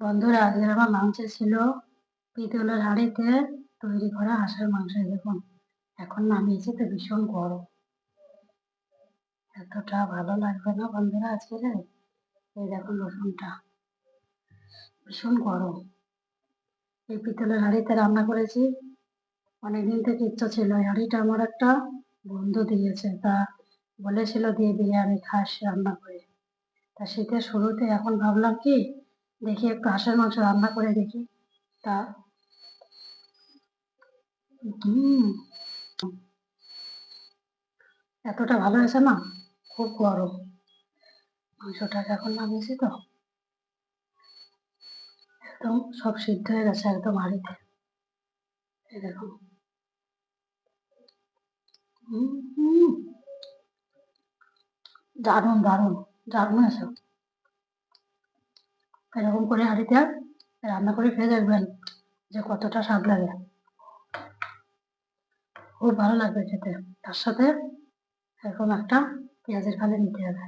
বন্ধুরা, আজকে আমার মাংস ছিল পিতলের হাঁড়িতে তৈরি করা হাঁসের মাংস। দেখুন, এখন নামিয়েছি তো ভীষণ গরম। এতটা ভালো লাগবে না বন্ধুরা আজকে। এই দেখুন রসুনটা ভীষণ গরম। এই পিতলের হাঁড়িতে রান্না করেছি। অনেকদিন থেকে ইচ্ছা ছিল। এই হাঁড়িটা আমার একটা বন্ধু দিয়েছে, তা বলেছিল দিয়ে বিরিয়ানি খাস রান্না করে। তা শীতের শুরুতে এখন ভাবলাম কি দেখি একটু হাঁসের মাংস রান্না করে দেখি। তা এতটা ভালো হয়েছে না, খুব গরম। মাংসটাকে এখন নামিয়েছি তো একদম সব সিদ্ধ হয়ে গেছে একদম হাঁড়িতে। এই দেখুন, দারুণ দারুণ দারুণ আছে। এরকম করে হাঁড়িতে রান্না করে খেয়ে দেখবেন যে কতটা স্বাদ লাগে। খুব ভালো লাগবে খেতে। তার সাথে এরকম একটা পেঁয়াজের ফালি নিতে হবে।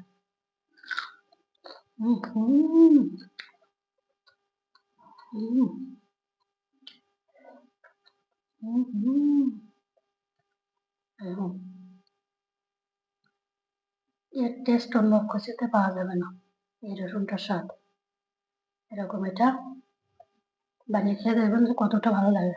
এর টেস্ট অন্য কিছুতে পাওয়া যাবে না। এই রসুনটার স্বাদ এরকম। এটা বানিয়ে খেয়ে দেখবেন যে কতটা ভালো লাগে।